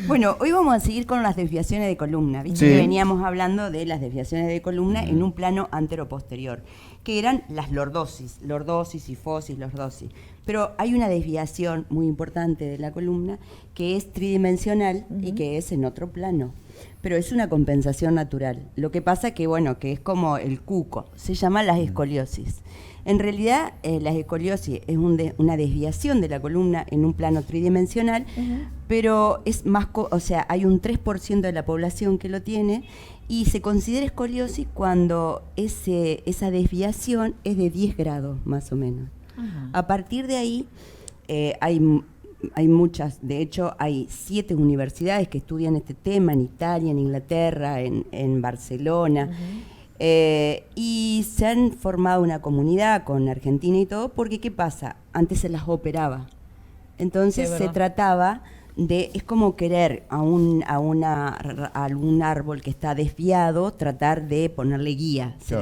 Bueno, hoy vamos a seguir con las desviaciones de columna. ¿Viste? Sí. Que veníamos hablando de las desviaciones de columna en un plano anteroposterior, que eran las lordosis, sifosis, lordosis. Pero hay una desviación muy importante de la columna que es tridimensional y que es en otro plano. Pero es una compensación natural. Lo que pasa que, bueno, que es como el cuco, se llama las escoliosis. En realidad, la escoliosis es una desviación de la columna en un plano tridimensional, pero es más, o sea, hay un 3% de la población que lo tiene y se considera escoliosis cuando esa desviación es de 10 grados, más o menos. A partir de ahí, hay muchas, de hecho, hay 7 universidades que estudian este tema en Italia, en Inglaterra, en Barcelona. Y se han formado una comunidad con Argentina y todo, porque ¿qué pasa? Antes se las operaba. Entonces se trataba de, es como querer a algún árbol que está desviado, tratar de ponerle guía. Se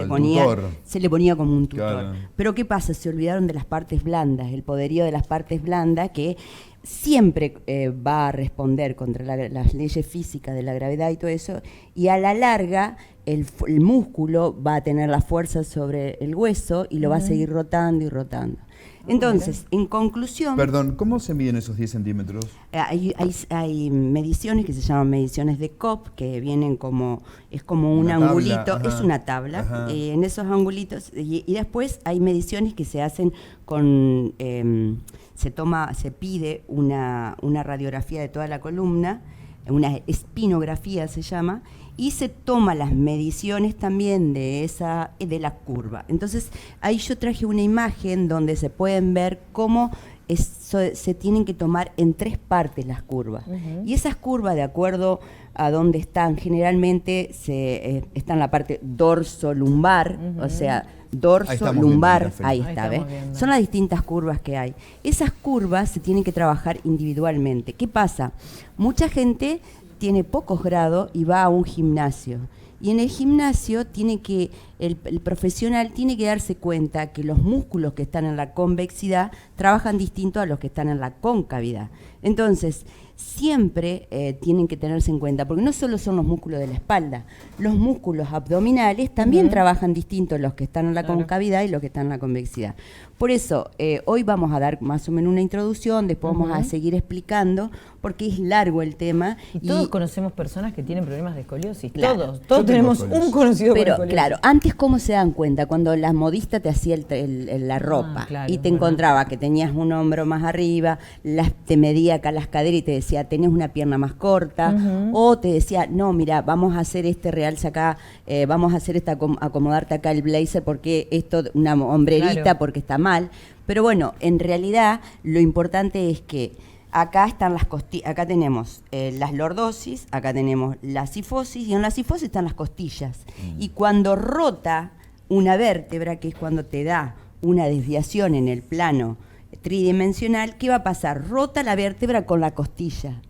le ponía como un tutor. Claro. Pero ¿qué pasa? Se olvidaron de las partes blandas, el poderío de las partes blandas que siempre va a responder contra las leyes físicas de la gravedad y todo eso, y a la larga el músculo va a tener la fuerza sobre el hueso y lo va a seguir rotando y rotando. Entonces, en conclusión... Perdón, ¿cómo se miden esos 10 centímetros? Hay mediciones que se llaman mediciones de Kopp, que vienen como, es como un angulito, es una tabla, en esos angulitos, y después hay mediciones que se hacen con, se pide una radiografía de toda la columna, una espinografía se llama, y se toma las mediciones también de la curva. Entonces, ahí yo traje una imagen donde se pueden ver cómo se tienen que tomar en 3 partes las curvas. Y esas curvas, de acuerdo a dónde están, generalmente está en la parte dorso-lumbar, o sea, dorso-lumbar, ahí está, ¿ves? Son las distintas curvas que hay. Esas curvas se tienen que trabajar individualmente. ¿Qué pasa? Mucha gente tiene pocos grados y va a un gimnasio. Y en el gimnasio el profesional tiene que darse cuenta que los músculos que están en la convexidad trabajan distinto a los que están en la concavidad. Entonces, siempre tienen que tenerse en cuenta, porque no solo son los músculos de la espalda, los músculos abdominales también trabajan distinto los que están en la concavidad y los que están en la convexidad. Por eso, hoy vamos a dar más o menos una introducción, después vamos a seguir explicando, porque es largo el tema. Y todos conocemos personas que tienen problemas de escoliosis, claro, todos tenemos un conocido con escoliosis. Claro, antes, ¿cómo se dan cuenta? Cuando la modista te hacía la ropa y te encontraba que tenías un hombro más arriba, te medía acá las caderas y te decía, tenés una pierna más corta, o te decía, no, mira, vamos a hacer realce acá, vamos a hacer acomodarte acá el blazer porque esto, una hombrerita porque está mal. Pero bueno, en realidad lo importante es que acá están acá tenemos las lordosis, acá tenemos la sifosis, y en la sifosis están las costillas. Y cuando rota una vértebra, que es cuando te da una desviación en el plano tridimensional, ¿qué va a pasar? Rota la vértebra con la costilla.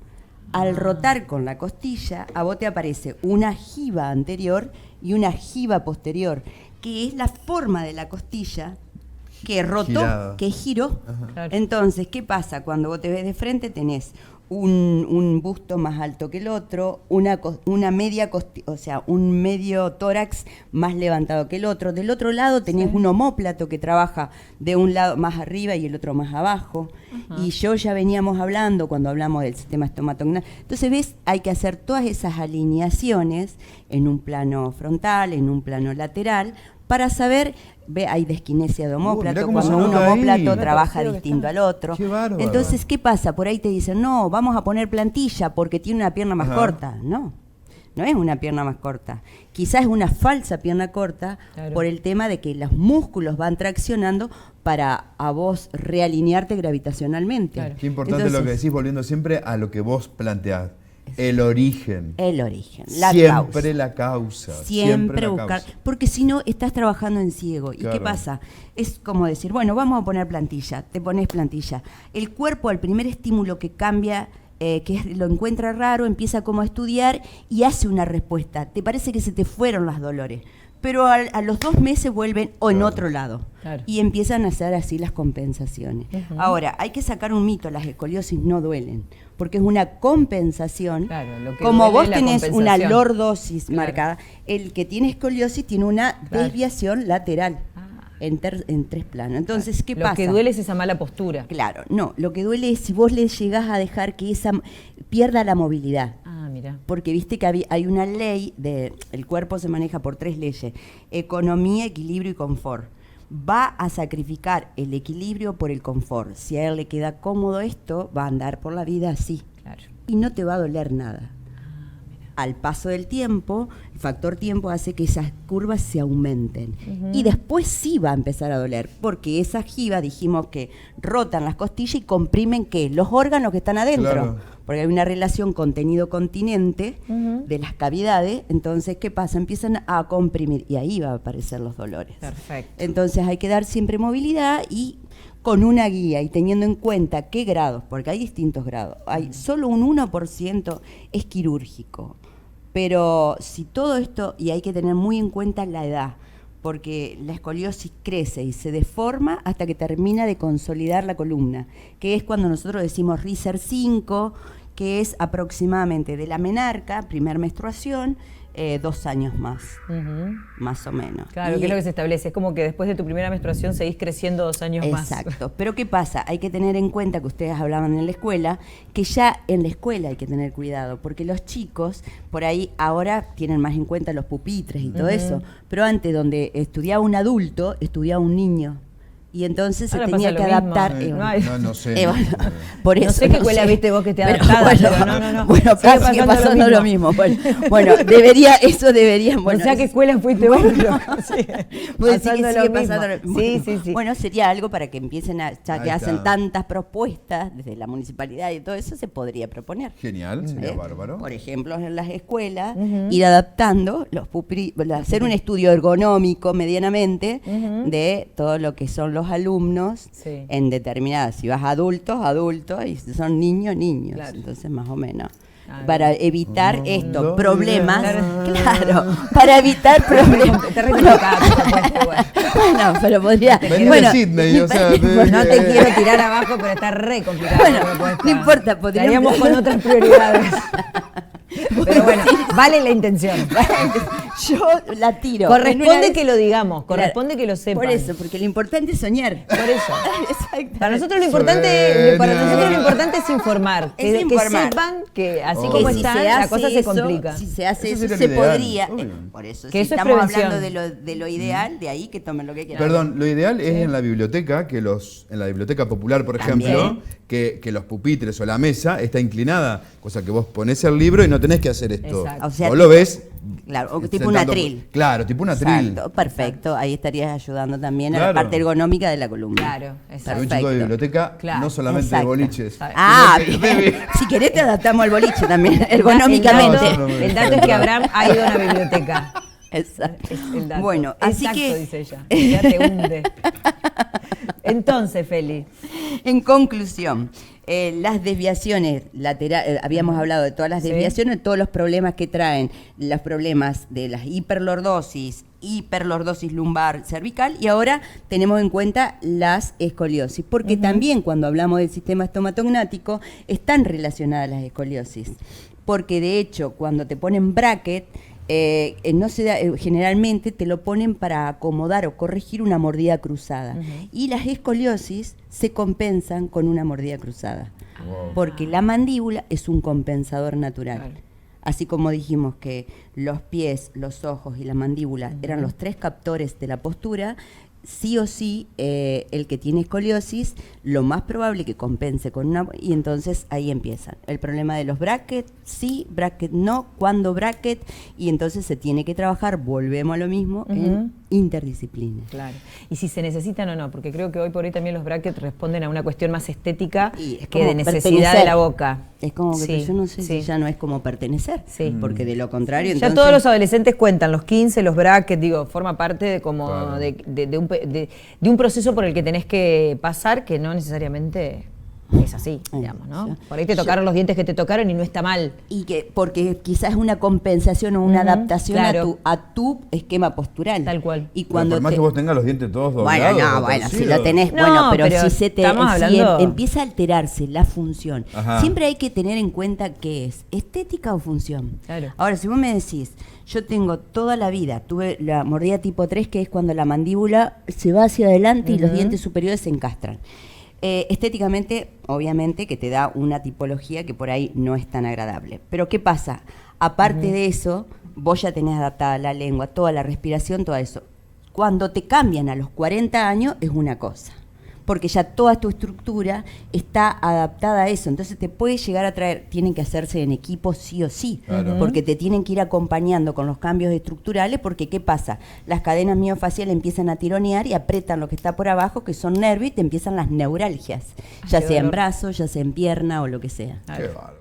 Al rotar con la costilla, a vos te aparece una jiba anterior y una jiba posterior, que es la forma de la costilla que rotó, que giró. Entonces, ¿qué pasa? Cuando vos te ves de frente tenés un busto más alto que el otro, una media o sea, un medio tórax más levantado que el otro. Del otro lado tenés un omóplato que trabaja de un lado más arriba y el otro más abajo. Y ya veníamos hablando cuando hablamos del sistema estomatognático. Entonces, ves, hay que hacer todas esas alineaciones en un plano frontal, en un plano lateral, para saber, hay disquinesia de omóplato, cuando un omóplato trabaja distinto al otro. Entonces, ¿qué pasa? Por ahí te dicen, no, vamos a poner plantilla porque tiene una pierna más corta. No es una pierna más corta. Quizás es una falsa pierna corta por el tema de que los músculos van traccionando para a vos realinearte gravitacionalmente. Qué importante lo que decís, volviendo siempre a lo que vos planteás. El origen. La causa. Siempre buscar. Porque si no, estás trabajando en ciego. ¿Y qué pasa? Es como decir, bueno, vamos a poner plantilla. Te pones plantilla. El cuerpo, al primer estímulo que cambia, lo encuentra raro, empieza como a estudiar y hace una respuesta. Te parece que se te fueron los dolores. Pero a los 2 meses vuelven en otro lado. Y empiezan a hacer así las compensaciones. Ahora, hay que sacar un mito. Las escoliosis no duelen. porque es una compensación. Claro, lo que como vos la tenés una lordosis claro. marcada, el que tiene escoliosis tiene una desviación lateral. En 3 planos. Entonces, ¿qué pasa? Lo que duele es esa mala postura. Claro, no, lo que duele es si vos le llegás a dejar que esa pierda la movilidad. Ah, mira. Porque viste que hay una ley, el cuerpo se maneja por 3 leyes: economía, equilibrio y confort. Va a sacrificar el equilibrio por el confort. Si a él le queda cómodo esto, va a andar por la vida así. Claro. Y no te va a doler nada. Al paso del tiempo, el factor tiempo hace que esas curvas se aumenten. Y después sí va a empezar a doler, porque esas jivas, dijimos que rotan las costillas y comprimen ¿qué? Los órganos que están adentro. Claro. Porque hay una relación contenido-continente de las cavidades. Entonces, ¿qué pasa? Empiezan a comprimir y ahí va a aparecer los dolores. Perfecto. Entonces hay que dar siempre movilidad y con una guía y teniendo en cuenta qué grados, porque hay distintos grados. Hay solo un 1% es quirúrgico. Pero si todo esto, y hay que tener muy en cuenta la edad, porque la escoliosis crece y se deforma hasta que termina de consolidar la columna, que es cuando nosotros decimos Risser 5, que es aproximadamente de la menarca, primer menstruación, 2 años más o menos. Claro, que es lo que se establece, es como que después de tu primera menstruación seguís creciendo 2 años más. Exacto, pero ¿qué pasa? Hay que tener en cuenta que ustedes hablaban en la escuela, que ya en la escuela hay que tener cuidado, porque los chicos por ahí ahora tienen más en cuenta los pupitres y todo eso, pero antes donde estudiaba un adulto, estudiaba un niño. Y entonces ahora se tenía que adaptar. No sé. Por eso, no sé qué escuela viste vos que te adaptada, pero no. Bueno, casi pasando lo mismo. Bueno, eso deberían. Bueno, no sé a qué escuela fuiste vos, pero sí, vos decís que sigue pasando lo mismo. Sí. Bueno, sería algo para que empiecen ya que hacen tantas propuestas desde la municipalidad y todo eso, se podría proponer. Genial, sería bárbaro. Por ejemplo, en las escuelas, ir adaptando los pupitres, hacer un estudio ergonómico medianamente de todo lo que son los alumnos en determinadas, si vas a adultos, y si son niños, claro. Entonces más o menos. Para evitar problemas, para evitar problemas. Bueno, pero podría. Bueno, Sydney, o sea, no te quiero tirar abajo, pero está re complicado. Bueno, no importa, podríamos con otras prioridades. Pero bueno, vale la intención. Yo la tiro. Corresponde que lo digamos, corresponde que lo sepan. Por eso, porque lo importante es soñar. Por eso. Para nosotros lo importante, es informar. Que sepan que así como están, la cosa se complica. Si se hace eso, se podría. Por eso, si estamos hablando de lo ideal, de ahí que tomen lo que quieran. Perdón, lo ideal es en la biblioteca, en la biblioteca popular, por ejemplo, que los pupitres o la mesa está inclinada, cosa que vos ponés el libro y no tenés que hacer esto. O sea, vos lo ves. Claro, tipo un atril. Claro, tipo un atril. Exacto, perfecto. Ahí estarías ayudando también a la parte ergonómica de la columna. Claro, exacto. Un chico de biblioteca, no solamente de boliches. Bien. Si querés te adaptamos al boliche también, ergonómicamente. El dato es que Abraham ha ido a una biblioteca. Exacto. Es el dato. Bueno, así que dice ella. Ya te hunde. Entonces, Feli. En conclusión, las desviaciones laterales, habíamos hablado de todas las desviaciones, todos los problemas que traen, los problemas de las hiperlordosis lumbar cervical, y ahora tenemos en cuenta las escoliosis, porque también cuando hablamos del sistema estomatognático están relacionadas las escoliosis, porque de hecho cuando te ponen bracket, no se da, generalmente te lo ponen para acomodar o corregir una mordida cruzada, y las escoliosis se compensan con una mordida cruzada, porque la mandíbula es un compensador natural. Claro. Así como dijimos que los pies, los ojos y la mandíbula eran los 3 captores de la postura, sí o sí, el que tiene escoliosis, lo más probable que compense con una... Y entonces ahí empiezan. El problema de los brackets, sí, bracket no, cuándo bracket, y entonces se tiene que trabajar, volvemos a lo mismo, en interdisciplina. Claro. Y si se necesitan o no, porque creo que hoy por hoy también los brackets responden a una cuestión más estética que de necesidad de la boca. Es como que yo no sé si ya no es como pertenecer, porque de lo contrario... Ya entonces, todos los adolescentes cuentan, los 15, los brackets, digo, forma parte de como de un proceso por el que tenés que pasar, que no necesariamente es así, digamos, ¿no? Por ahí te tocaron los dientes que te tocaron y no está mal. Y que porque quizás es una compensación o una adaptación a tu esquema postural. Tal cual. Y cuando por más que vos tengas los dientes todos doblados. Bueno, si lo tenés, pero si se te empieza a alterarse la función. Siempre hay que tener en cuenta qué es, estética o función. Claro. Ahora, si vos me decís, yo tengo toda la vida, tuve la mordida tipo 3, que es cuando la mandíbula se va hacia adelante y los dientes superiores se encastran. Estéticamente, obviamente, que te da una tipología que por ahí no es tan agradable. Pero ¿qué pasa? Aparte de eso, vos ya tenés adaptada la lengua, toda la respiración, todo eso. Cuando te cambian a los 40 años es una cosa, porque ya toda tu estructura está adaptada a eso. Entonces te puede llegar a traer, tienen que hacerse en equipo sí o sí, porque te tienen que ir acompañando con los cambios estructurales, porque ¿qué pasa? Las cadenas miofaciales empiezan a tironear y apretan lo que está por abajo, que son nervios, y te empiezan las neuralgias, ya sea en brazo, ya sea en pierna o lo que sea. Qué bárbaro.